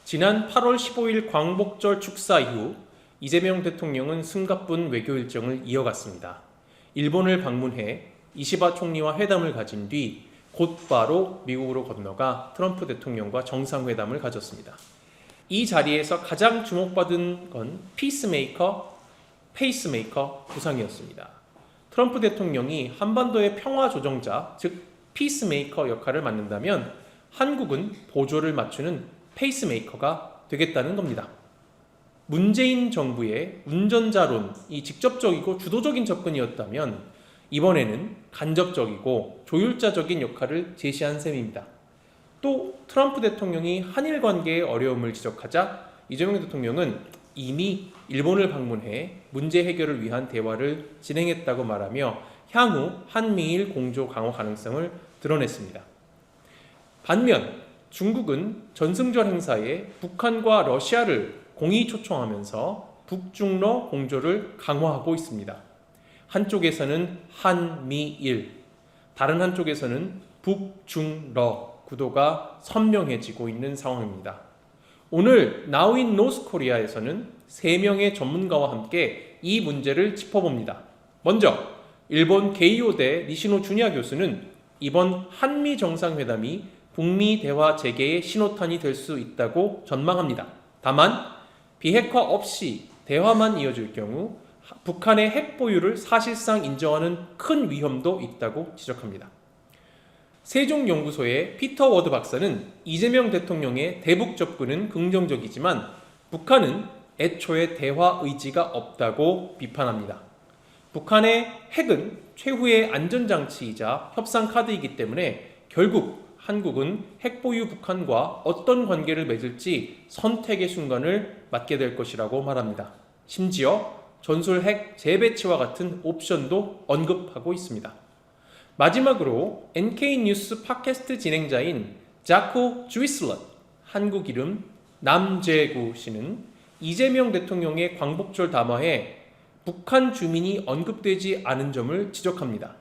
지난 8월 15일 광복절 축사 이후 이재명 대통령은 숨가쁜 외교 일정을 이어갔습니다. 일본을 방문해 이시바 총리와 회담을 가진 뒤 곧바로 미국으로 건너가 트럼프 대통령과 정상회담을 가졌습니다. 이 자리에서 가장 주목받은 건 페이스메이커 구상이었습니다. 트럼프 대통령이 한반도의 평화 조정자, 즉 피스메이커 역할을 맡는다면 한국은 보조를 맞추는 페이스메이커가 되겠다는 겁니다. 문재인 정부의 운전자론이 직접적이고 주도적인 접근이었다면 이번에는 간접적이고 조율자적인 역할을 제시한 셈입니다. 또 트럼프 대통령이 한일 관계의 어려움을 지적하자 이재명 대통령은 이미 일본을 방문해 문제 해결을 위한 대화를 진행했다고 말하며 향후 한미일 공조 강화 가능성을 드러냈습니다. 반면 중국은 전승절 행사에 북한과 러시아를 공의 초청하면서 북중러 공조를 강화하고 있습니다. 한쪽에서는 한미일, 다른 한쪽에서는 북중러 구도가 선명해지고 있는 상황입니다. 오늘 나우인 노스코리아에서는 3명의 전문가와 함께 이 문제를 짚어봅니다. 먼저 일본 게이오대 니시노 주니아 교수는 이번 한미 정상회담이 북미 대화 재개의 신호탄이 될 수 있다고 전망합니다. 다만 비핵화 없이 대화만 이어질 경우 북한의 핵 보유를 사실상 인정하는 큰 위험도 있다고 지적합니다. 세종연구소의 피터 워드 박사는 이재명 대통령의 대북 접근은 긍정적이지만 북한은 애초에 대화 의지가 없다고 비판합니다. 북한의 핵은 최후의 안전장치이자 협상 카드이기 때문에 결국 한국은 핵보유 북한과 어떤 관계를 맺을지 선택의 순간을 맞게 될 것이라고 말합니다. 심지어 전술핵 재배치와 같은 옵션도 언급하고 있습니다. 마지막으로 NK뉴스 팟캐스트 진행자인 자코 주이슬럿, 한국 이름 남재구 씨는 이재명 대통령의 광복절 담화에 북한 주민이 언급되지 않은 점을 지적합니다.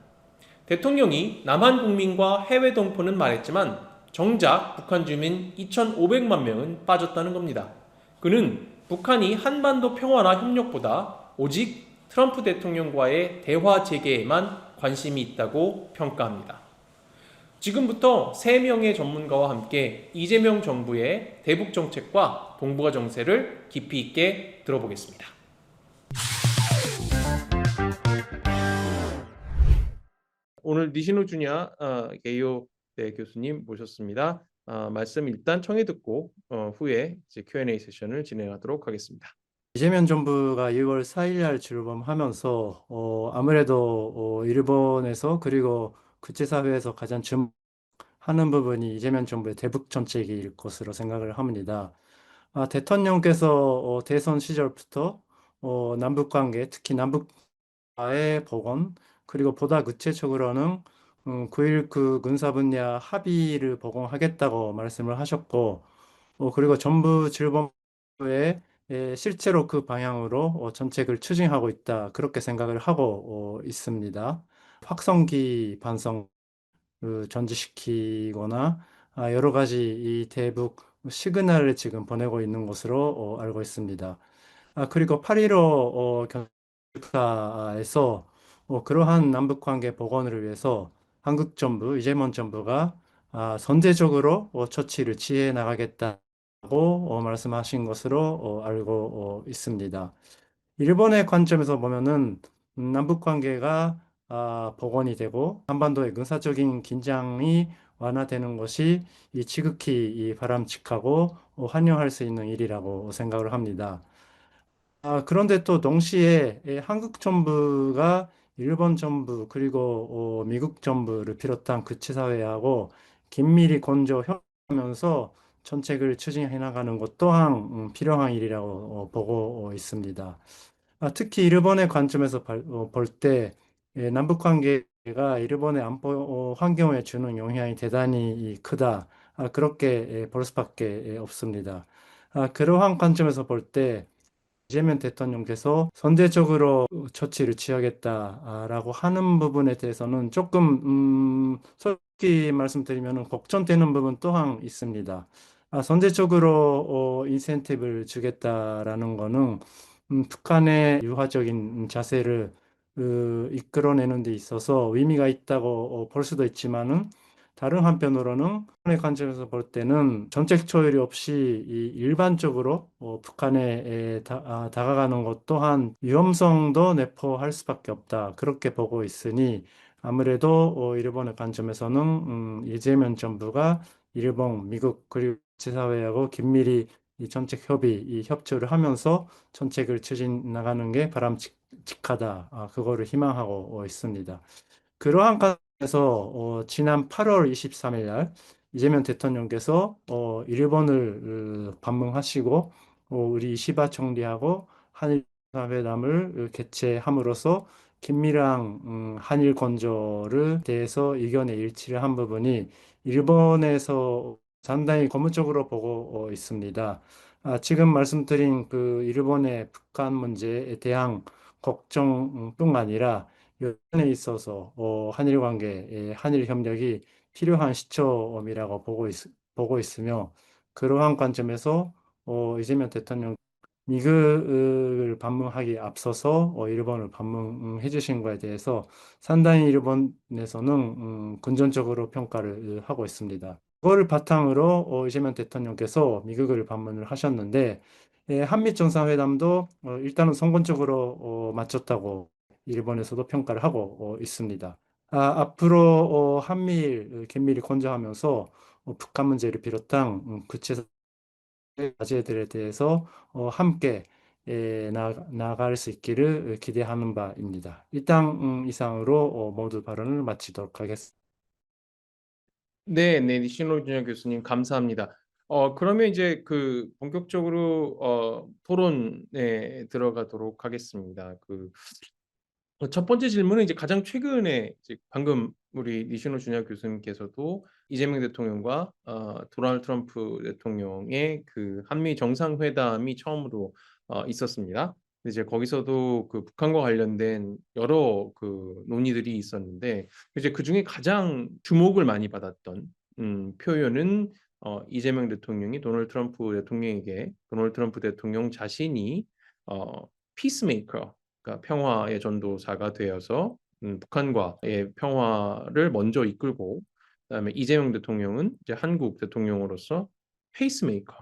대통령이 남한 국민과 해외 동포는 말했지만 정작 북한 주민 2,500만 명은 빠졌다는 겁니다. 그는 북한이 한반도 평화나 협력보다 오직 트럼프 대통령과의 대화 재개에만 관심이 있다고 평가합니다. 지금부터 3명의 전문가와 함께 이재명 정부의 대북 정책과 동북아 정세를 깊이 있게 들어보겠습니다. 오늘 니시노 주니아 게이오 교수님 모셨습니다. 말씀 일단 청해 듣고 후에 이제 Q&A 세션을 진행하도록 하겠습니다. 이재명 정부가 2월 4일 날 출범하면서 아무래도 일본에서 그리고 국제사회에서 가장 주목하는 부분이 이재명 정부의 대북 정책일 것으로 생각을 합니다. 대통령께서 대선 시절부터 남북 관계, 특히 남북과의 복원, 그리고 보다 구체적으로는 9.19 군사분야 합의를 복원하겠다고 말씀을 하셨고, 그리고 정부 출범 후에 실제로 그 방향으로 정책을 추진하고 있다. 그렇게 생각을 하고 있습니다. 확성기 반성 전지시키거나 여러 가지 이 대북 시그널을 지금 보내고 있는 것으로 알고 있습니다. 그리고 8.15 경사에서 그러한 남북관계 복원을 위해서 한국 정부, 이재명 정부가 선제적으로 처치를 취해 나가겠다고 말씀하신 것으로 알고 있습니다. 일본의 관점에서 보면은 남북관계가 복원이 되고 한반도의 군사적인 긴장이 완화되는 것이 지극히 바람직하고 환영할 수 있는 일이라고 생각을 합니다. 그런데 또 동시에 한국 정부가 일본 정부 그리고 미국 정부를 비롯한 국제사회하고 긴밀히 건조하면서 정책을 추진해 나가는 것 또한 필요한 일이라고 보고 있습니다. 특히 일본의 관점에서 볼 때 남북 관계가 일본의 안보 환경에 주는 영향이 대단히 크다. 그렇게 볼 수밖에 없습니다. 그러한 관점에서 볼때 이재명 대통령께서 선제적으로 처치를 취하겠다라고 하는 부분에 대해서는 조금 솔직히 말씀드리면 걱정되는 부분 또한 있습니다. 선제적으로 인센티브를 주겠다라는 거는 북한의 유화적인 자세를 이끌어내는 데 있어서 의미가 있다고 볼 수도 있지만은 다른 한편으로는 북한의 관점에서 볼 때는 정책 초열이 없이 일반적으로 북한에 다가가는 것 또한 위험성도 내포할 수밖에 없다. 그렇게 보고 있으니 아무래도 일본의 관점에서는 이재명 정부가 일본, 미국 그리고 국제사회하고 긴밀히 이 정책 협의, 이 협조를 하면서 정책을 추진 나가는 게 바람직하다. 그거를 희망하고 있습니다. 그러한 관계에서 지난 8월 23일 날 이재명 대통령께서 일본을 방문하시고 우리 이시바 총리하고 한일 회담을 개최함으로써 긴밀한 한일 건조를 대해서 의견의 일치를 한 부분이 일본에서 상당히 고무적으로 보고 있습니다. 지금 말씀드린 그 일본의 북한 문제에 대한 걱정뿐 아니라 여건에 있어서 한일 관계, 한일 협력이 필요한 시점이라고 보고 있으며 그러한 관점에서 이재명 대통령 미국을 방문하기 앞서서 일본을 방문해 주신 거에 대해서 상당히 일본에서는 긍정적으로 평가를 하고 있습니다. 그거를 바탕으로 이재명 대통령께서 미국을 방문을 하셨는데 한미 정상회담도 일단은 성공적으로 마쳤다고 일본에서도 평가를 하고 있습니다. 앞으로 한미일 긴밀히 건조하면서 북한 문제를 비롯한 구체적 과제들에 대해서 함께 나아갈 수 있기를 기대하는 바입니다. 일단 이상으로 모두 발언을 마치도록 하겠습니다. 네, 네, 니시노 준현 교수님 감사합니다. 그러면 이제 그 본격적으로 토론에 들어가도록 하겠습니다. 첫 번째 질문은 이제 가장 최근에 이제 방금 우리 니시노 준현 교수님께서도 이재명 대통령과 도널드 트럼프 대통령의 그 한미 정상회담이 처음으로 있었습니다. 근데 이제 거기서도 그 북한과 관련된 여러 그 논의들이 있었는데 이제 그 중에 가장 주목을 많이 받았던 표현은 이재명 대통령이 도널드 트럼프 대통령에게 도널드 트럼프 대통령 자신이 피스메이커 그러니까 평화의 전도사가 되어서 북한과의 평화를 먼저 이끌고 그다음에 이재명 대통령은 이제 한국 대통령으로서 페이스메이커,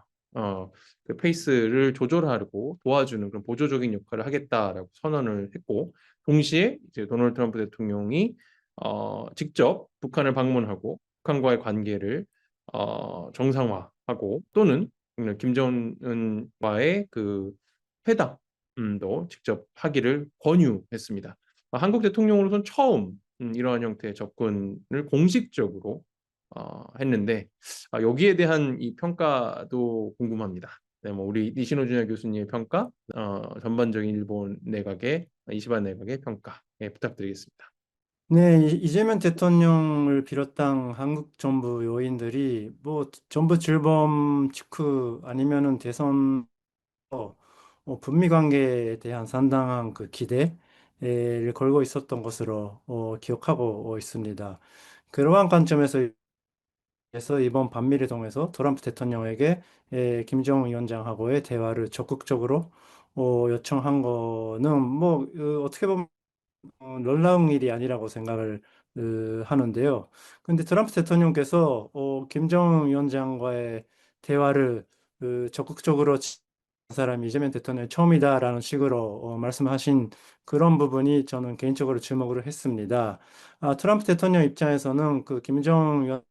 그 페이스를 조절하고 도와주는 그런 보조적인 역할을 하겠다라고 선언을 했고 동시에 이제 도널드 트럼프 대통령이 직접 북한을 방문하고 북한과의 관계를 정상화하고 또는 김정은과의 그 회담 도 직접 하기를 권유했습니다. 한국 대통령으로서는 처음 이러한 형태의 접근을 공식적으로 했는데 여기에 대한 이 평가도 궁금합니다. 네, 뭐 우리 니시노 준야 교수님의 평가, 전반적인 일본 내각의 이시바 내각의 평가 부탁드리겠습니다. 네, 이재명 대통령을 비롯한 한국 정부 요인들이 뭐 정부 출범 직후 아니면은 대선 북미 관계에 대한 상당한 그 기대를 걸고 있었던 것으로 기억하고 있습니다. 그러한 관점에서 이번 반미를 통해서 트럼프 대통령에게 김정은 위원장하고의 대화를 적극적으로 요청한 거는 뭐 어떻게 보면 놀라운 일이 아니라고 생각을 하는데요. 근데 트럼프 대통령께서 김정은 위원장과의 대화를 적극적으로 사람이 이재명 대통령이 처음이다라는 식으로 말씀하신 그런 부분이 저는 개인적으로 주목을 했습니다. 트럼프 대통령 입장에서는 그 김정은 위원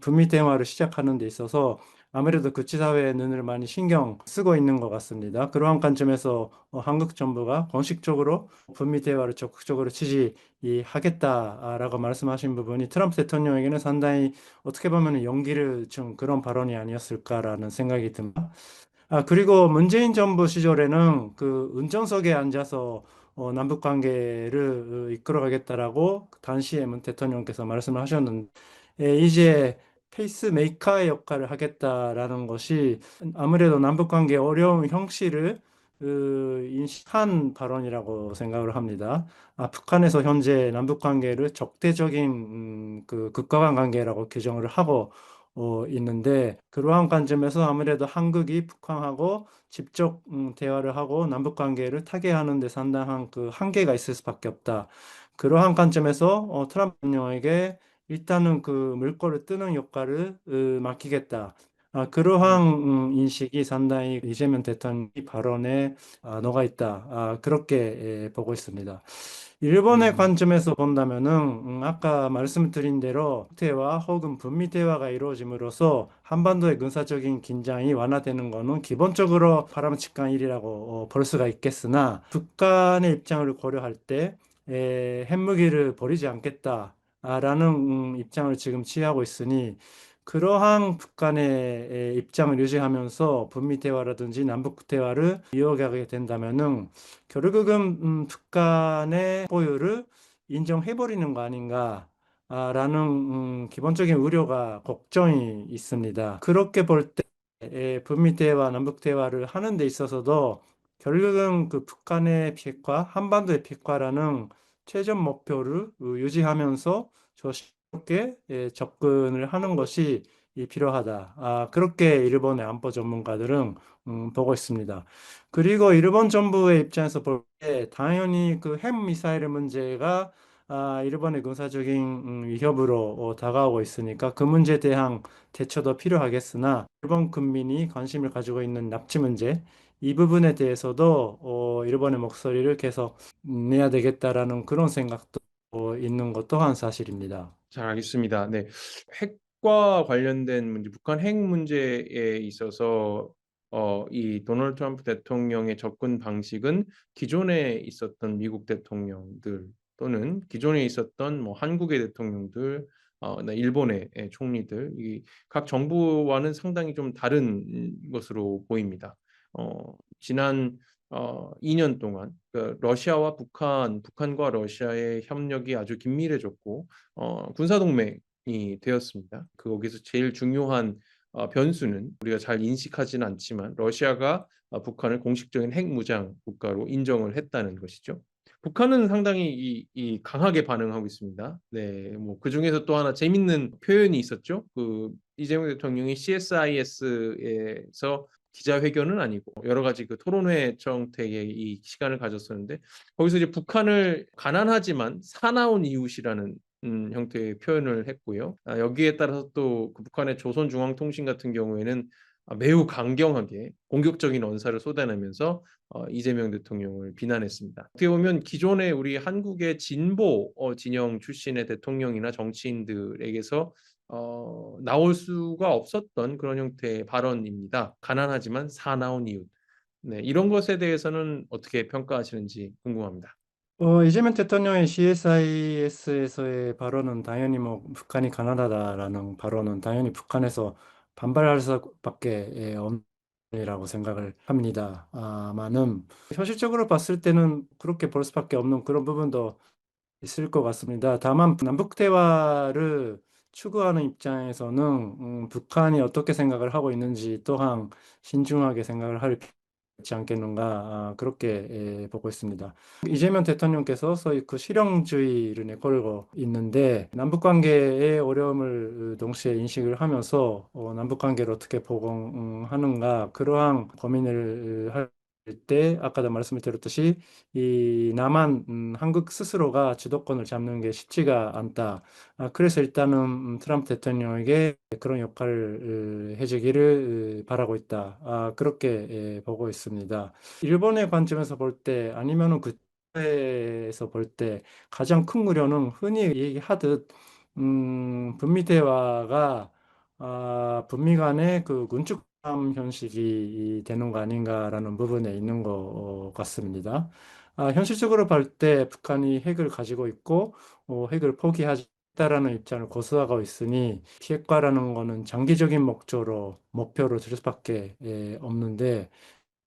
북미 대화를 시작하는 데 있어서 아무래도 국제사회의 눈을 많이 신경 쓰고 있는 것 같습니다. 그러한 관점에서 한국 정부가 공식적으로 북미 대화를 적극적으로 지지하겠다라고 말씀하신 부분이 트럼프 대통령에게는 상당히 어떻게 보면 용기를 준 그런 발언이 아니었을까라는 생각이 듭니다. 그리고 문재인 정부 시절에는 그 운전석에 앉아서 남북 관계를 이끌어가겠다라고 그 당시에 문 대통령께서 말씀을 하셨는데 이제 페이스메이커의 역할을 하겠다라는 것이 아무래도 남북 관계 어려운 형식을 인식한 발언이라고 생각을 합니다. 북한에서 현재 남북 관계를 적대적인 그 극과 간 관계라고 규정을 하고 있는데 그러한 관점에서 아무래도 한국이 북한하고 직접 대화를 하고 남북 관계를 타개하는 데 상당한 그 한계가 있을 수밖에 없다. 그러한 관점에서 트럼프 대통령에게 일단은 그 물꼬를 뜨는 역할을 맡기겠다. 그러한 음, 인식이 상당히 이재명 대통령 발언에 녹아 있다. 그렇게 보고 있습니다. 일본의 음, 관점에서 본다면은 아까 말씀드린 대로 대화 혹은 북미 대화가 이루어짐으로써 한반도의 군사적인 긴장이 완화되는 것은 기본적으로 바람직한 일이라고 볼 수가 있겠으나 북한의 입장을 고려할 때 핵무기를 버리지 않겠다라는 입장을 지금 취하고 있으니 그러한 북한의 입장을 유지하면서 북미 대화라든지 남북 대화를 이어가게 된다면은 결국은 북한의 보유를 인정해버리는 거 아닌가라는 기본적인 우려가 걱정이 있습니다. 그렇게 볼 때 북미 대화, 남북 대화를 하는 데 있어서도 결국은 그 북한의 비핵화, 한반도의 비핵화라는 최종 목표를 유지하면서 조심스럽게 접근을 하는 것이 필요하다. 그렇게 일본의 안보 전문가들은 보고 있습니다. 그리고 일본 정부의 입장에서 볼 때 당연히 그 핵미사일 문제가 일본의 군사적인 위협으로 다가오고 있으니까 그 문제에 대한 대처도 필요하겠으나 일본 국민이 관심을 가지고 있는 납치 문제 이 부분에 대해서도 일본의 목소리를 계속 내야 되겠다라는 그런 생각도 있는 것 또한 사실입니다. 잘 알겠습니다. 네. 핵과 관련된 문제, 북한 핵 문제에 있어서 이 도널드 트럼프 대통령의 접근 방식은 기존에 있었던 미국 대통령들 또는 기존에 있었던 뭐 한국의 대통령들, 일본의 총리들, 이 각 정부와는 상당히 좀 다른 것으로 보입니다. 지난 2년 동안 그 러시아와 북한과 러시아의 협력이 아주 긴밀해졌고 군사 동맹이 되었습니다. 거기서 제일 중요한 변수는 우리가 잘 인식하지는 않지만 러시아가 북한을 공식적인 핵무장 국가로 인정을 했다는 것이죠. 북한은 상당히 이 강하게 반응하고 있습니다. 네, 뭐 그 중에서 또 하나 재밌는 표현이 있었죠. 그 이재명 대통령이 CSIS에서 기자회견은 아니고 여러 가지 그 토론회 형태의 이 시간을 가졌었는데 거기서 이제 북한을 가난하지만 사나운 이웃이라는 형태의 표현을 했고요. 여기에 따라서 또그 북한의 조선중앙통신 같은 경우에는 매우 강경하게 공격적인 언사를 쏟아내면서 이재명 대통령을 비난했습니다. 어떻게 보면 기존의 우리 한국의 진보 진영 출신의 대통령이나 정치인들에게서 나올 수가 없었던 그런 형태의 발언입니다. 가난하지만 사나운 이웃. 네, 이런 것에 대해서는 어떻게 평가하시는지 궁금합니다. 이재명 대통령의 CSIS에서의 발언은 당연히 뭐 북한이 가난하다라는 발언은 당연히 북한에서 반발할 수밖에 없느라고 생각을 합니다. 아마는 현실적으로 봤을 때는 그렇게 볼 수밖에 없는 그런 부분도 있을 것 같습니다. 다만 남북 대화를 추구하는 입장에서는 북한이 어떻게 생각을 하고 있는지 또한 신중하게 생각을 할 필요가 있지 않겠는가 그렇게 보고 있습니다. 이재명 대통령께서 소위 그 실용주의를 내걸고 있는데 남북 관계의 어려움을 동시에 인식을 하면서 남북 관계를 어떻게 보강하는가 그러한 고민을 할 때 아까도 말씀을 드렸듯이 이 남한 한국 스스로가 주도권을 잡는 게 쉽지가 않다. 그래서 일단은 트럼프 대통령에게 그런 역할을 해주기를 바라고 있다. 그렇게 보고 있습니다. 일본의 관점에서 볼 때 아니면은 그에서 볼 때 가장 큰 우려는 흔히 얘기하듯 북미 대화가 북미 간의 그 군축함 현실이 되는 거 아닌가라는 부분에 있는 것 같습니다. 현실적으로 볼 때 북한이 핵을 가지고 있고 핵을 포기하겠다라는 입장을 고수하고 있으니 비핵화라는 거는 장기적인 목표로 들 수밖에 없는데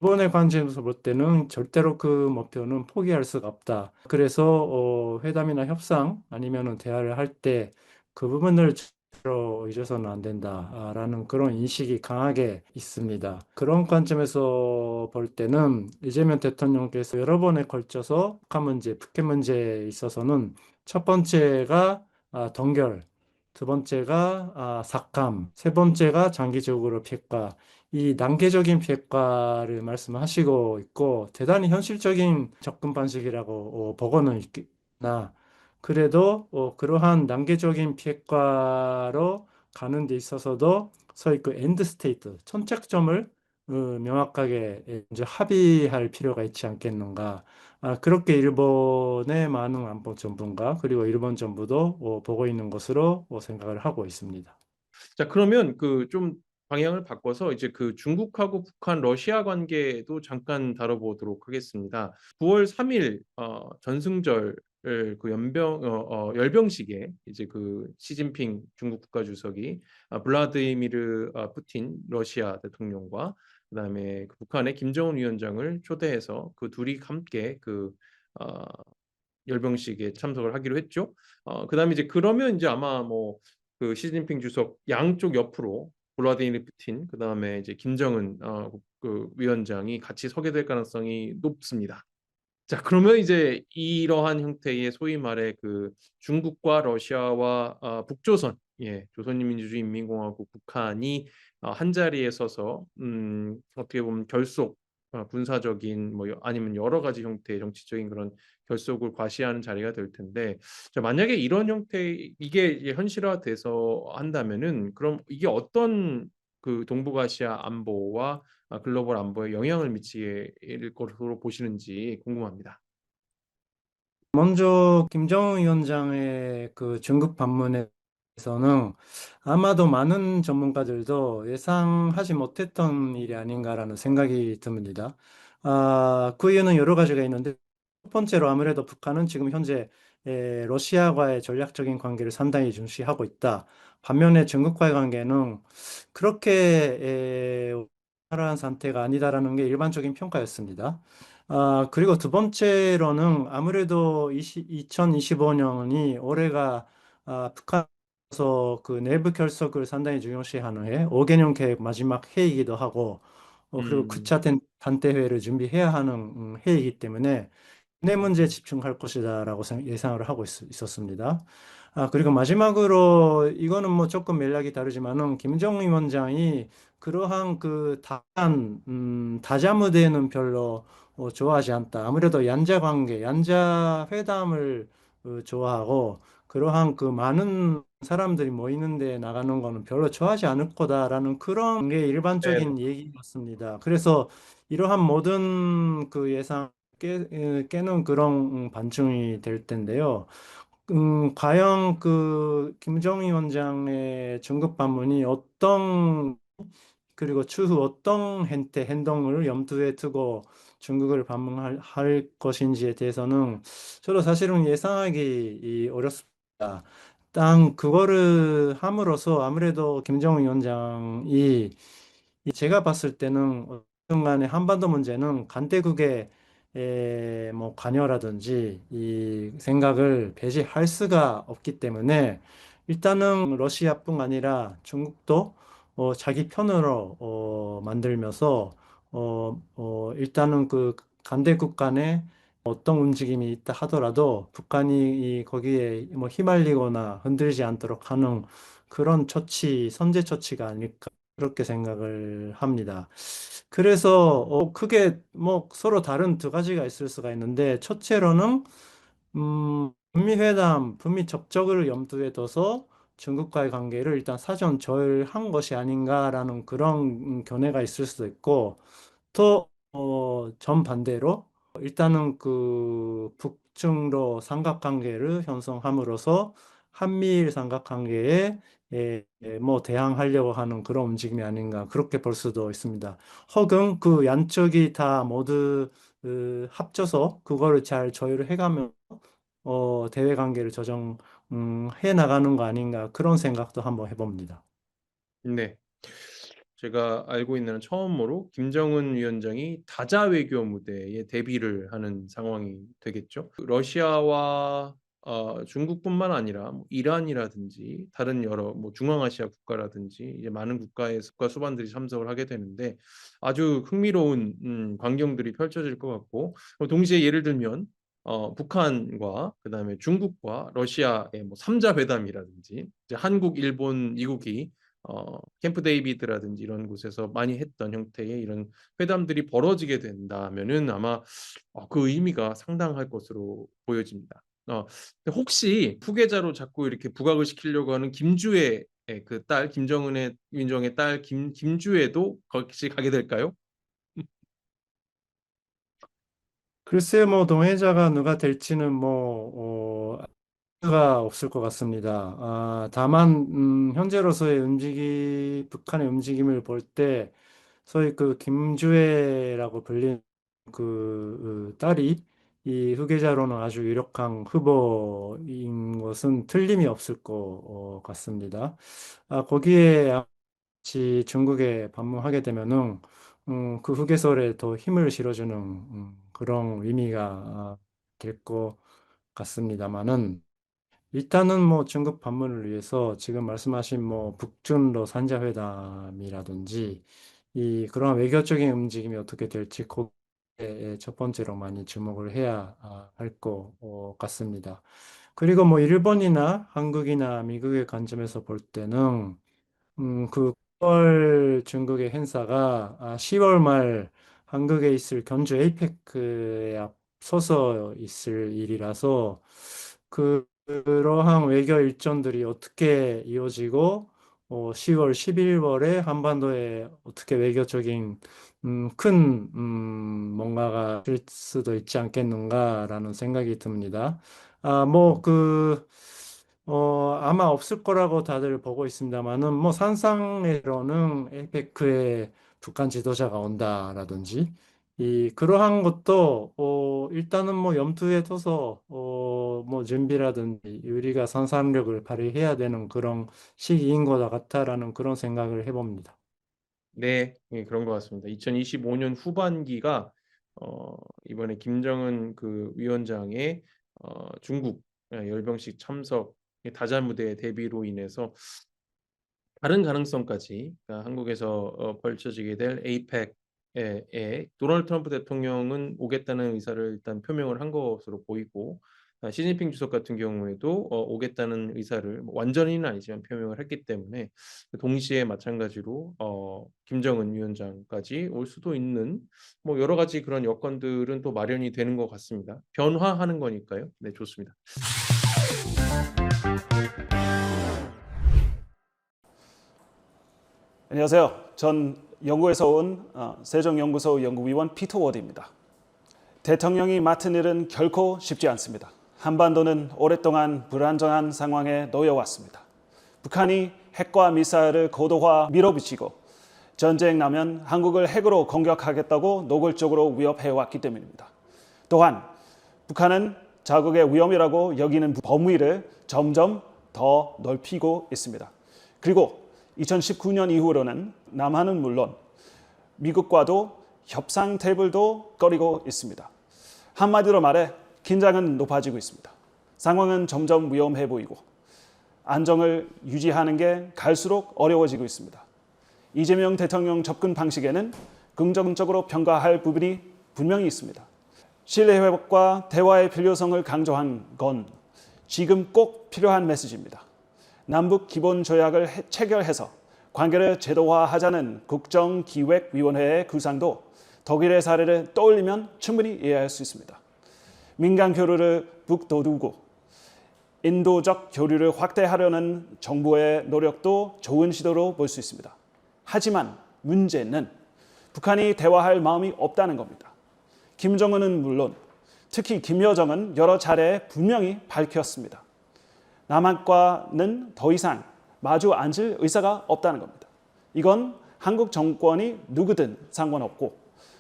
이번의 관점에서 볼 때는 절대로 그 목표는 포기할 수가 없다. 그래서 회담이나 협상 아니면은 대화를 할 때 그 부분을 절대로 잊어서는 안 된다라는 그런 인식이 강하게 있습니다. 그런 관점에서 볼 때는 이재명 대통령께서 여러 번에 걸쳐서 북한 문제, 북핵 문제에 있어서는 첫 번째가 동결, 두 번째가 삭감, 세 번째가 장기적으로 비핵화. 이 단계적인 비핵화를 말씀하시고 있고 대단히 현실적인 접근 방식이라고 보고는 있나 그래도 그러한 단계적인 비핵화로 가는 데 있어서도 소위 그 엔드 스테이트, 선착점을 명확하게 이제 합의할 필요가 있지 않겠는가. 그렇게 일본의 많은 안보 전문가 그리고 일본 정부도 보고 있는 것으로 생각을 하고 있습니다. 자, 그러면 그 좀 방향을 바꿔서 이제 그 중국하고 북한, 러시아 관계도 잠깐 다뤄보도록 하겠습니다. 9월 3일 전승절 그 열병식에 이제 그 시진핑 중국 국가주석이 블라디미르 푸틴 러시아 대통령과 그다음에 그 북한의 김정은 위원장을 초대해서 그 둘이 함께 그 어, 열병식에 참석을 하기로 했죠. 그다음에 이제 그러면 이제 아마 뭐 그 시진핑 주석 양쪽 옆으로 블라디미르 푸틴 그다음에 이제 김정은 그 위원장이 같이 서게 될 가능성이 높습니다. 자, 그러면 이제 이러한 형태의 소위 말해 그 중국과 러시아와 북조선, 예, 조선민주주의인민공화국 북한이 한 자리에 서서 어떻게 보면 결속, 군사적인 뭐 아니면 여러 가지 형태의 정치적인 그런 결속을 과시하는 자리가 될 텐데, 자, 만약에 이런 형태 이게 이제 현실화돼서 한다면은 그럼 이게 어떤 그 동북아시아 안보와 글로벌 안보에 영향을 미칠 것으로 보시는지 궁금합니다. 먼저 김정은 위원장의 그 중국 방문에서는 아마도 많은 전문가들도 예상하지 못했던 일이 아닌가라는 생각이 듭니다. 그 이유는 여러 가지가 있는데 첫 번째로 아무래도 북한은 지금 현재 러시아와의 전략적인 관계를 상당히 중시하고 있다. 반면에 중국과의 관계는 그렇게 활발한 상태가 아니다라는 게 일반적인 평가였습니다. 그리고 두 번째로는 아무래도 2025년이 올해가 북한에서 그 내부 결속을 상당히 중요시하는 해, 5개년 계획 마지막 해이기도 하고, 그리고 음, 9차 단대회를 준비해야 하는 해이기 때문에 내 문제에 집중할 것이다라고 예상을 하고 있었습니다. 그리고 마지막으로 이거는 뭐 조금 맥락이 다르지만은 김정은 위원장이 그러한 그 다자무대는 별로 좋아하지 않다. 아무래도 양자 관계, 양자 회담을 좋아하고 그러한 그 많은 사람들이 모이는 데 나가는 거는 별로 좋아하지 않을 거다라는 그런 게 네. 일반적인 얘기였습니다. 그래서 이러한 모든 그 예상 깨는 그런 반증이 될 텐데요. 과연 그 김정은 위원장의 중국 방문이 그리고 추후 어떤 행동을 염두에 두고 중국을 방문할 것인지에 대해서는 저도 사실은 예상하기 어렵습니다. 딱 그거를 함으로써 아무래도 김정은 위원장이 제가 봤을 때는 어떤 간에 한반도 문제는 간대국의 뭐 관여라든지 이 생각을 배제할 수가 없기 때문에 일단은 러시아뿐 아니라 중국도 자기 편으로 만들면서 일단은 그 간대국 간에 어떤 움직임이 있다 하더라도 북한이 거기에 뭐 휘말리거나 흔들지 않도록 하는 그런 선제 처치가 아닐까 그렇게 생각을 합니다. 그래서 크게 뭐 서로 다른 두 가지가 있을 수가 있는데 첫째로는 북미 접촉을 염두에 둬서 중국과의 관계를 일단 사전 조율한 것이 아닌가라는 그런 견해가 있을 수도 있고 또 정반대로 일단은 그 북중로 삼각관계를 형성함으로써 한미일 삼각관계에 뭐 대항하려고 하는 그런 움직임이 아닌가 그렇게 볼 수도 있습니다. 혹은 그 양쪽이 다 모두 합쳐서 그거를 잘 조율을 해가면 대외 관계를 해 나가는 거 아닌가 그런 생각도 한번 해봅니다. 네. 제가 알고 있는 한 처음으로 김정은 위원장이 다자 외교 무대에 데뷔를 하는 상황이 되겠죠. 러시아와 중국뿐만 아니라 뭐 이란이라든지 다른 여러 뭐 중앙아시아 국가라든지 이제 많은 국가 수반들이 참석을 하게 되는데 아주 흥미로운 광경들이 펼쳐질 것 같고 동시에 예를 들면 북한과 그다음에 중국과 러시아의 뭐 3자 회담이라든지 이제 한국, 일본, 미국이 캠프 데이비드라든지 이런 곳에서 많이 했던 형태의 이런 회담들이 벌어지게 된다면은 아마 그 의미가 상당할 것으로 보여집니다. 근데 혹시 후계자로 자꾸 이렇게 부각을 시키려고 하는 김주의 그 딸 김정은의 윤정의 딸 김주애도 같이 가게 될까요? 글쎄, 뭐, 동행자가 누가 될지는 가 없을 것 같습니다. 다만, 현재로서의 북한의 움직임을 볼 때, 소위 그 김주애라고 불리는 그 딸이 이 후계자로는 아주 유력한 후보인 것은 틀림이 없을 것 같습니다. 거기에 같이 중국에 방문하게 되면은 그 후계설에 더 힘을 실어주는 그런 의미가 될 것 같습니다만은 일단은 뭐 중국 방문을 위해서 지금 말씀하신 뭐 북중러 산자회담이라든지 이 그런 외교적인 움직임이 어떻게 될지 거기에 첫 번째로 많이 주목을 해야 할 것 같습니다. 그리고 뭐 일본이나 한국이나 미국의 관점에서 볼 때는 그 9월 중국의 행사가 10월 말 한국에 있을 견주 에이펙에 앞서서 있을 일이라서 그러한 외교 일정들이 어떻게 이어지고 10월, 11월에 한반도에 어떻게 외교적인 큰 뭔가가 될 수도 있지 않겠는가라는 생각이 듭니다. 아마 없을 거라고 다들 보고 있습니다만은, 뭐, 상상외로는 에이펙에 북한 지도자가 온다라든지, 그러한 것도, 일단은 뭐, 염두에 둬서, 뭐, 준비라든지, 우리가 상상력을 발휘해야 되는 그런 시기인 것 같다라는 그런 생각을 해봅니다. 네, 예, 그런 것 같습니다. 2025년 후반기가 이번에 김정은 그 위원장의 중국 열병식 참석 다자 무대 대비로 인해서 다른 가능성까지 그러니까 한국에서 벌쳐지게 될 에이펙에 도널드 트럼프 대통령은 오겠다는 의사를 일단 표명을 한 것으로 보이고 시진핑 주석 같은 경우에도 오겠다는 의사를 뭐 완전히는 아니지만 표명을 했기 때문에 동시에 마찬가지로 김정은 위원장까지 올 수도 있는 뭐 여러 가지 그런 여건들은 또 마련이 되는 것 같습니다. 변화하는 거니까요. 네, 좋습니다. 안녕하세요. 전 영국에서 온 세종연구소 연구위원 피터 워드입니다. 대통령이 맡은 일은 결코 쉽지 않습니다. 한반도는 오랫동안 불안정한 상황에 놓여왔습니다. 북한이 핵과 미사일을 고도화 밀어붙이고 전쟁 나면 한국을 핵으로 공격하겠다고 노골적으로 위협해왔기 때문입니다. 또한 북한은 자국의 위험이라고 여기는 범위를 점점 더 넓히고 있습니다. 그리고 2019년 이후로는 남한은 물론 미국과도 협상 테이블도 꺼리고 있습니다. 한마디로 말해 긴장은 높아지고 있습니다. 상황은 점점 위험해 보이고 안정을 유지하는 게 갈수록 어려워지고 있습니다. 이재명 대통령 접근 방식에는 긍정적으로 평가할 부분이 분명히 있습니다. 신뢰 회복과 대화의 필요성을 강조한 건 지금 꼭 필요한 메시지입니다. 남북 기본조약을 체결해서 관계를 제도화하자는 국정기획위원회의 구상도 독일의 사례를 떠올리면 충분히 이해할 수 있습니다. 민간 교류를 북돋우고 인도적 교류를 확대하려는 정부의 노력도 좋은 시도로 볼 수 있습니다. 하지만 문제는 북한이 대화할 마음이 없다는 겁니다. 김정은은 물론 특히 김여정은 여러 차례 분명히 밝혔습니다. 남한과는 더 이상 마주 앉을 의사가 없다는 겁니다. 이건 한국 정권이 누구든 상관없고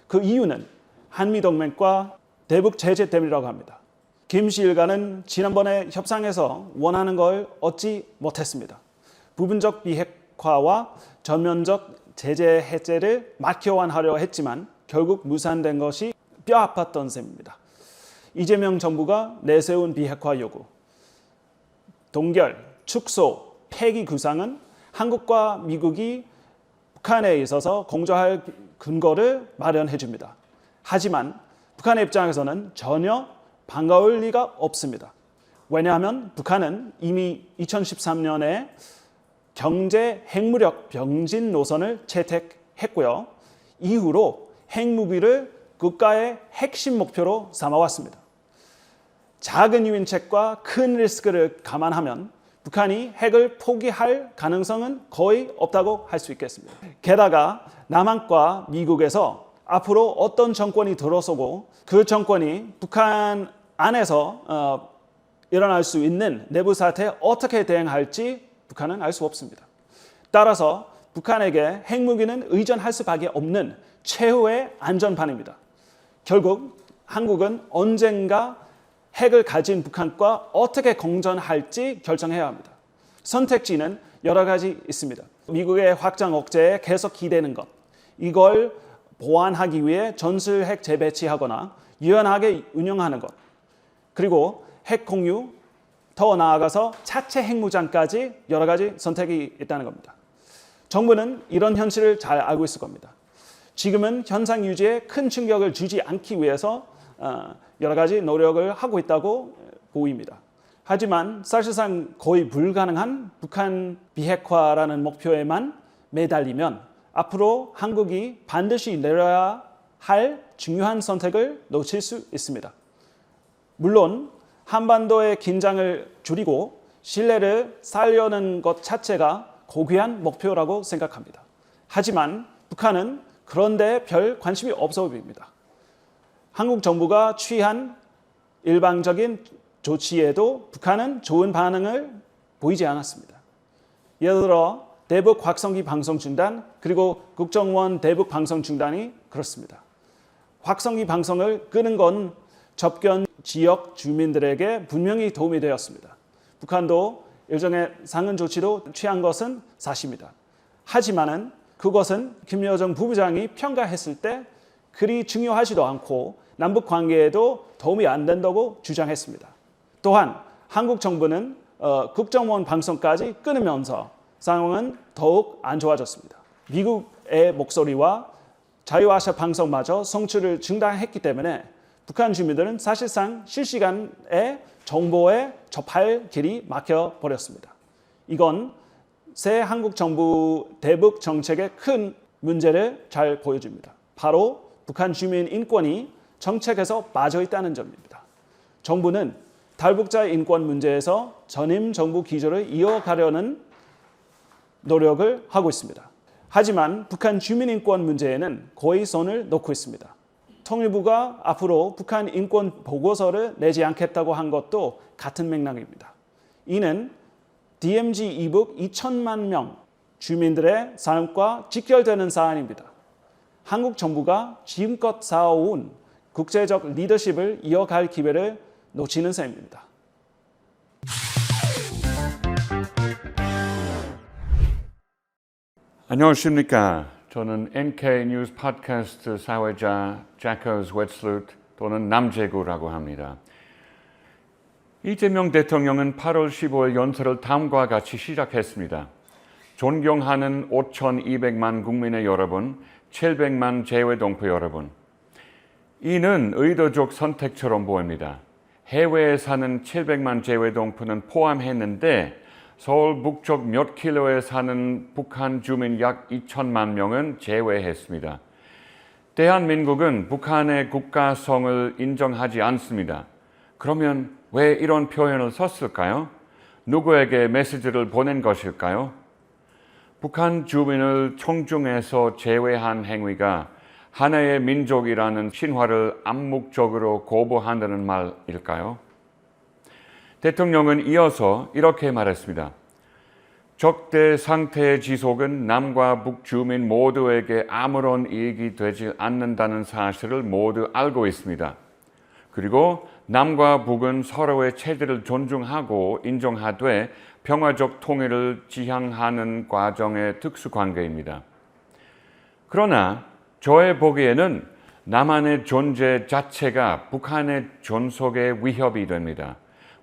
그 이유는 한미동맹과 대북 제재 때문이라고 합니다. 김 씨 일가는 지난번에 협상에서 원하는 걸 얻지 못했습니다. 부분적 비핵화와 전면적 제재 해제를 막혀완하려 했지만 결국 무산된 것이 뼈아팠던 셈입니다. 이재명 정부가 내세운 비핵화 요구, 동결, 축소, 폐기 구상은 한국과 미국이 북한에 있어서 공조할 근거를 마련해 줍니다. 하지만 북한의 입장에서는 전혀 반가울 리가 없습니다. 왜냐하면 북한은 이미 2013년에 경제 핵무력 병진 노선을 채택했고요. 이후로 핵무기를 국가의 핵심 목표로 삼아왔습니다. 작은 유인책과 큰 리스크를 감안하면 북한이 핵을 포기할 가능성은 거의 없다고 할 수 있겠습니다. 게다가 남한과 미국에서 앞으로 어떤 정권이 들어서고 그 정권이 북한 안에서 일어날 수 있는 내부 사태에 어떻게 대응할지 북한은 알 수 없습니다. 따라서 북한에게 핵무기는 의존할 수밖에 없는 최후의 안전판입니다. 결국 한국은 언젠가 핵을 가진 북한과 어떻게 공존할지 결정해야 합니다. 선택지는 여러 가지 있습니다. 미국의 확장 억제에 계속 기대는 것, 이걸 보완하기 위해 전술핵 재배치하거나 유연하게 운영하는 것, 그리고 핵 공유, 더 나아가서 차체 핵무장까지 여러 가지 선택이 있다는 겁니다. 정부는 이런 현실을 잘 알고 있을 겁니다. 지금은 현상 유지에 큰 충격을 주지 않기 위해서 여러 가지 노력을 하고 있다고 보입니다. 하지만 사실상 거의 불가능한 북한 비핵화라는 목표에만 매달리면 앞으로 한국이 반드시 내려야 할 중요한 선택을 놓칠 수 있습니다. 물론 한반도의 긴장을 줄이고 신뢰를 살려는 것 자체가 고귀한 목표라고 생각합니다. 하지만 북한은 그런데 별 관심이 없어 보입니다. 한국 정부가 취한 일방적인 조치에도 북한은 좋은 반응을 보이지 않았습니다. 예를 들어 대북 확성기 방송 중단, 그리고 국정원 대북 방송 중단이 그렇습니다. 확성기 방송을 끄는 건 접견 지역 주민들에게 분명히 도움이 되었습니다. 북한도 일종의 상응 조치도 취한 것은 사실입니다. 하지만은 그것은 김여정 부부장이 평가했을 때 그리 중요하지도 않고 남북 관계에도 도움이 안 된다고 주장했습니다. 또한 한국 정부는 국정원 방송까지 끊으면서 상황은 더욱 안 좋아졌습니다. 미국의 목소리와 자유아시아 방송마저 송출을 중단했기 때문에 북한 주민들은 사실상 실시간에 정보에 접할 길이 막혀버렸습니다. 이건 새 한국 정부 대북 정책의 큰 문제를 잘 보여줍니다. 바로 북한 주민 인권이 정책에서 빠져 있다는 점입니다. 정부는 탈북자 인권 문제에서 전임 정부 기조를 이어가려는 노력을 하고 있습니다. 하지만 북한 주민 인권 문제에는 거의 손을 놓고 있습니다. 통일부가 앞으로 북한 인권 보고서를 내지 않겠다고 한 것도 같은 맥락입니다. 이는 DMZ 이북 2천만 명 주민들의 삶과 직결되는 사안입니다. 한국 정부가 지금껏 쌓아온 국제적 리더십을 이어갈 기회를 놓치는 셈입니다. 안녕하십니까. 저는 NK 뉴스 팟캐스트 사회자 자커스 웨슬루트 또는 남재구라고 합니다. 이재명 대통령은 8월 15일 연설을 다음과 같이 시작했습니다. 존경하는 5,200만 국민의 여러분, 700만 재외동포 여러분. 이는 의도적 선택처럼 보입니다. 해외에 사는 700만 재외동포는 포함했는데 서울 북쪽 몇 킬로에 사는 북한 주민 약 2천만 명은 제외했습니다. 대한민국은 북한의 국가성을 인정하지 않습니다. 그러면 왜 이런 표현을 썼을까요? 누구에게 메시지를 보낸 것일까요? 북한 주민을 청중에서 제외한 행위가 하나의 민족이라는 신화를 암묵적으로 거부한다는 말일까요? 대통령은 이어서 이렇게 말했습니다. 적대 상태의 지속은 남과 북 주민 모두에게 아무런 이익이 되지 않는다는 사실을 모두 알고 있습니다. 그리고 남과 북은 서로의 체제를 존중하고 인정하되 평화적 통일을 지향하는 과정의 특수관계입니다. 그러나 저의 보기에는 남한의 존재 자체가 북한의 존속에 위협이 됩니다.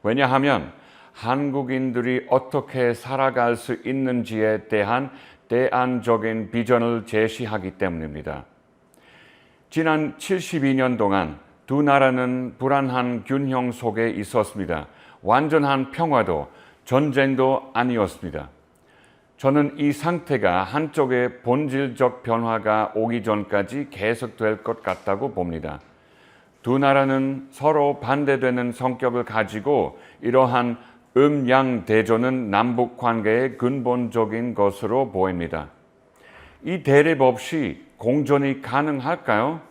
왜냐하면 한국인들이 어떻게 살아갈 수 있는지에 대한 대안적인 비전을 제시하기 때문입니다. 지난 72년 동안 두 나라는 불안한 균형 속에 있었습니다. 완전한 평화도 전쟁도 아니었습니다. 저는 이 상태가 한쪽의 본질적 변화가 오기 전까지 계속될 것 같다고 봅니다. 두 나라는 서로 반대되는 성격을 가지고 이러한 음양-대조는 남북 관계의 근본적인 것으로 보입니다. 이 대립 없이 공존이 가능할까요?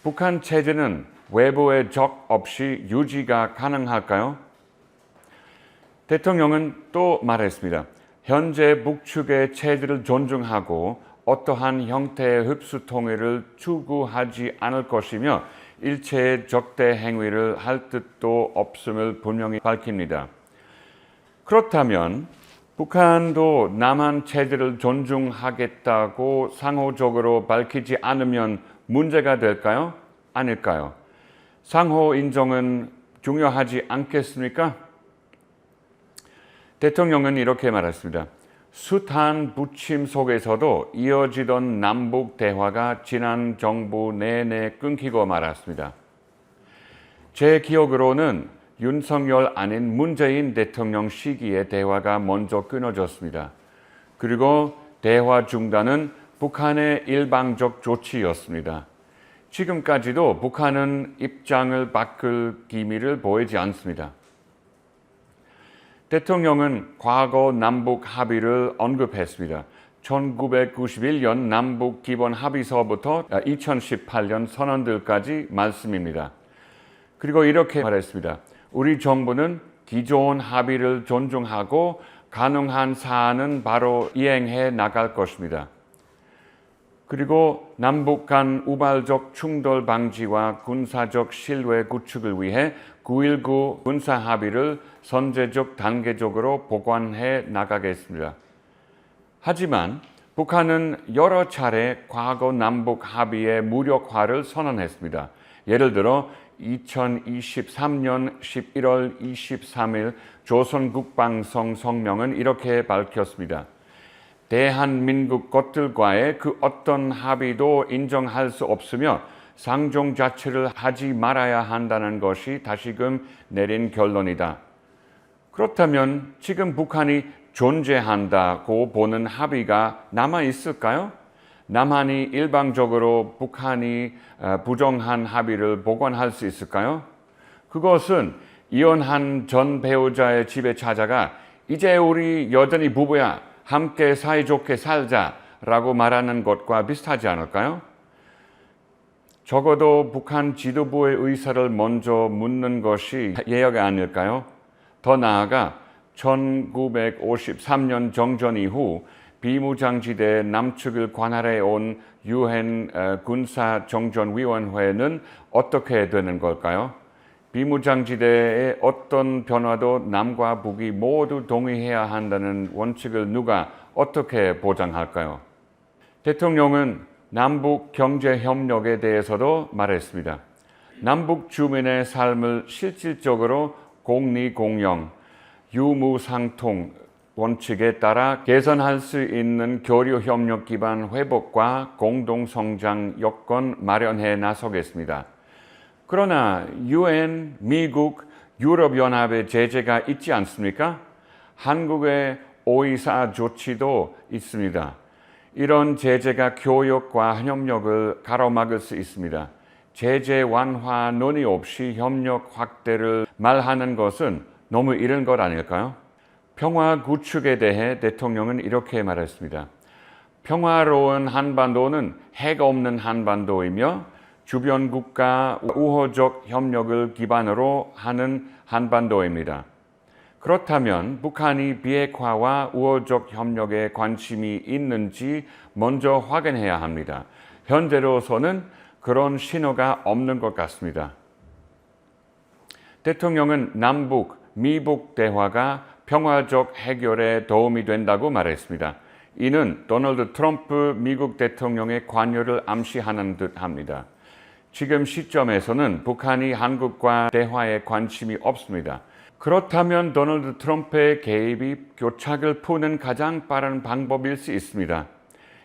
북한 체제는 외부의 적 없이 유지가 가능할까요? 대통령은 또 말했습니다. 현재 북측의 체제를 존중하고 어떠한 형태의 흡수 통일을 추구하지 않을 것이며 일체의 적대 행위를 할 뜻도 없음을 분명히 밝힙니다. 그렇다면 북한도 남한 체제를 존중하겠다고 상호적으로 밝히지 않으면 문제가 될까요? 아닐까요? 상호 인정은 중요하지 않겠습니까? 대통령은 이렇게 말했습니다. 숱한 부침 속에서도 이어지던 남북 대화가 지난 정부 내내 끊기고 말았습니다. 제 기억으로는 윤석열 아닌 문재인 대통령 시기에 대화가 먼저 끊어졌습니다. 그리고 대화 중단은 북한의 일방적 조치였습니다. 지금까지도 북한은 입장을 바꿀 기미를 보이지 않습니다. 대통령은 과거 남북 합의를 언급했습니다. 1991년 남북 기본 합의서부터 2018년 선언들까지 말씀입니다. 그리고 이렇게 말했습니다. 우리 정부는 기존 합의를 존중하고 가능한 사안은 바로 이행해 나갈 것입니다. 그리고 남북 간 우발적 충돌 방지와 군사적 신뢰 구축을 위해 9.19 군사 합의를 선제적 단계적으로 보완해 나가겠습니다. 하지만 북한은 여러 차례 과거 남북 합의의 무력화를 선언했습니다. 예를 들어 2023년 11월 23일 조선국방성 성명은 이렇게 밝혔습니다. 대한민국 것들과의 그 어떤 합의도 인정할 수 없으며 상종 자체를 하지 말아야 한다는 것이 다시금 내린 결론이다. 그렇다면 지금 북한이 존재한다고 보는 합의가 남아 있을까요? 남한이 일방적으로 북한이 부정한 합의를 보관할 수 있을까요? 그것은 이혼한 전 배우자의 집에 찾아가 이제 우리 여전히 부부야, 함께 사이좋게 살자라고 말하는 것과 비슷하지 않을까요? 적어도 북한 지도부의 의사를 먼저 묻는 것이 예의가 아닐까요? 더 나아가 1953년 정전 이후 비무장지대 남측을 관할해 온 유엔 군사정전위원회는 어떻게 되는 걸까요? 비무장지대의 어떤 변화도 남과 북이 모두 동의해야 한다는 원칙을 누가 어떻게 보장할까요? 대통령은 남북 경제협력에 대해서도 말했습니다. 남북 주민의 삶을 실질적으로 공리공영, 유무상통 원칙에 따라 개선할 수 있는 교류협력 기반 회복과 공동성장 여건 마련해 나서겠습니다. 그러나 유엔, 미국, 유럽연합의 제재가 있지 않습니까? 한국의 524 조치도 있습니다. 이런 제재가 교역과 협력을 가로막을 수 있습니다. 제재 완화 논의 없이 협력 확대를 말하는 것은 너무 이른 것 아닐까요? 평화 구축에 대해 대통령은 이렇게 말했습니다. 평화로운 한반도는 핵 없는 한반도이며 주변 국가 우호적 협력을 기반으로 하는 한반도입니다. 그렇다면 북한이 비핵화와 우호적 협력에 관심이 있는지 먼저 확인해야 합니다. 현재로서는 그런 신호가 없는 것 같습니다. 대통령은 남북, 미북 대화가 평화적 해결에 도움이 된다고 말했습니다. 이는 도널드 트럼프 미국 대통령의 관여를 암시하는 듯합니다. 지금 시점에서는 북한이 한국과 대화에 관심이 없습니다. 그렇다면 도널드 트럼프의 개입이 교착을 푸는 가장 빠른 방법일 수 있습니다.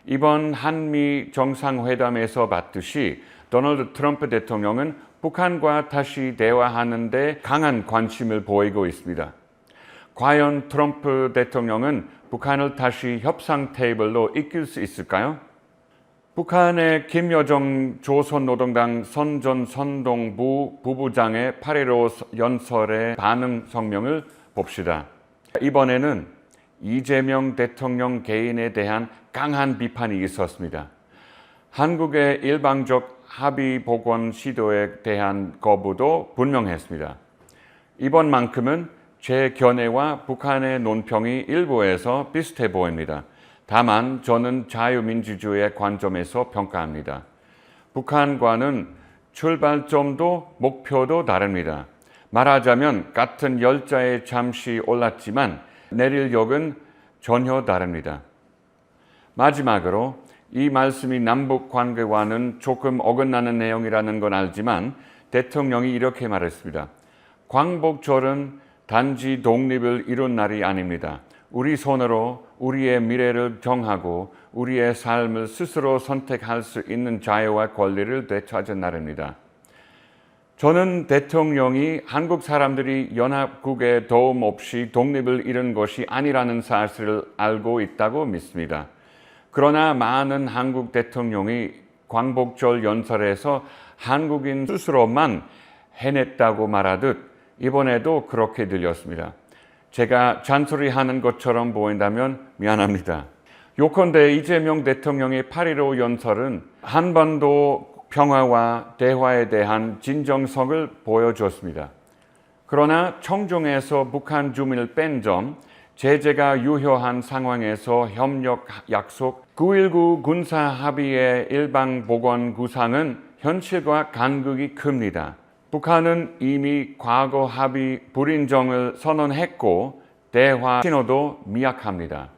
이번 한미 정상회담에서 봤듯이 도널드 트럼프 대통령은 북한과 다시 대화하는 데 강한 관심을 보이고 있습니다. 과연 트럼프 대통령은 북한을 다시 협상 테이블로 이끌 수 있을까요? 북한의 김여정 조선노동당 선전선동부 부부장의 8.15 연설의 반응 성명을 봅시다. 이번에는 이재명 대통령 개인에 대한 강한 비판이 있었습니다. 한국의 일방적 합의 복원 시도에 대한 거부도 분명했습니다. 이번만큼은 제 견해와 북한의 논평이 일부에서 비슷해 보입니다. 다만 저는 자유민주주의의 관점에서 평가합니다. 북한과는 출발점도 목표도 다릅니다. 말하자면 같은 열차에 잠시 올랐지만 내릴 역은 전혀 다릅니다. 마지막으로 이 말씀이 남북 관계와는 조금 어긋나는 내용이라는 건 알지만 대통령이 이렇게 말했습니다. 광복절은 단지 독립을 이룬 날이 아닙니다. 우리 손으로 우리의 미래를 정하고 우리의 삶을 스스로 선택할 수 있는 자유와 권리를 되찾은 날입니다. 저는 대통령이 한국 사람들이 연합국의 도움 없이 독립을 잃은 것이 아니라는 사실을 알고 있다고 믿습니다. 그러나 많은 한국 대통령이 광복절 연설에서 한국인 스스로만 해냈다고 말하듯 이번에도 그렇게 들렸습니다. 제가 잔소리하는 것처럼 보인다면 미안합니다. 요컨대 이재명 대통령의 8.15 연설은 한반도 평화와 대화에 대한 진정성을 보여줬습니다. 그러나 청중에서 북한 주민을 뺀 점, 제재가 유효한 상황에서 협력 약속, 9.19 군사 합의의 일방 복원 구상은 현실과 간극이 큽니다. 북한은 이미 과거 합의 불인정을 선언했고 대화 신호도 미약합니다.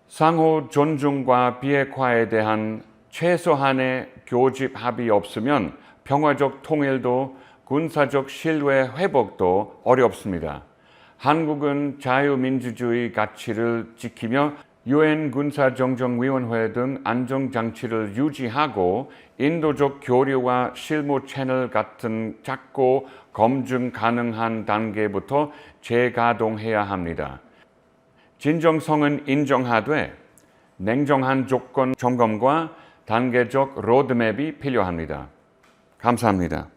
상호 존중과 비핵화에 대한 최소한의 교집 합의 없으면 평화적 통일도 군사적 신뢰 회복도 어렵습니다. 한국은 자유민주주의 가치를 지키며 유엔 군사정정위원회 등 안정장치를 유지하고 인도적 교류와 실무 채널 같은 작고 검증 가능한 단계부터 재가동해야 합니다. 진정성은 인정하되 냉정한 조건 점검과 단계적 로드맵이 필요합니다. 감사합니다.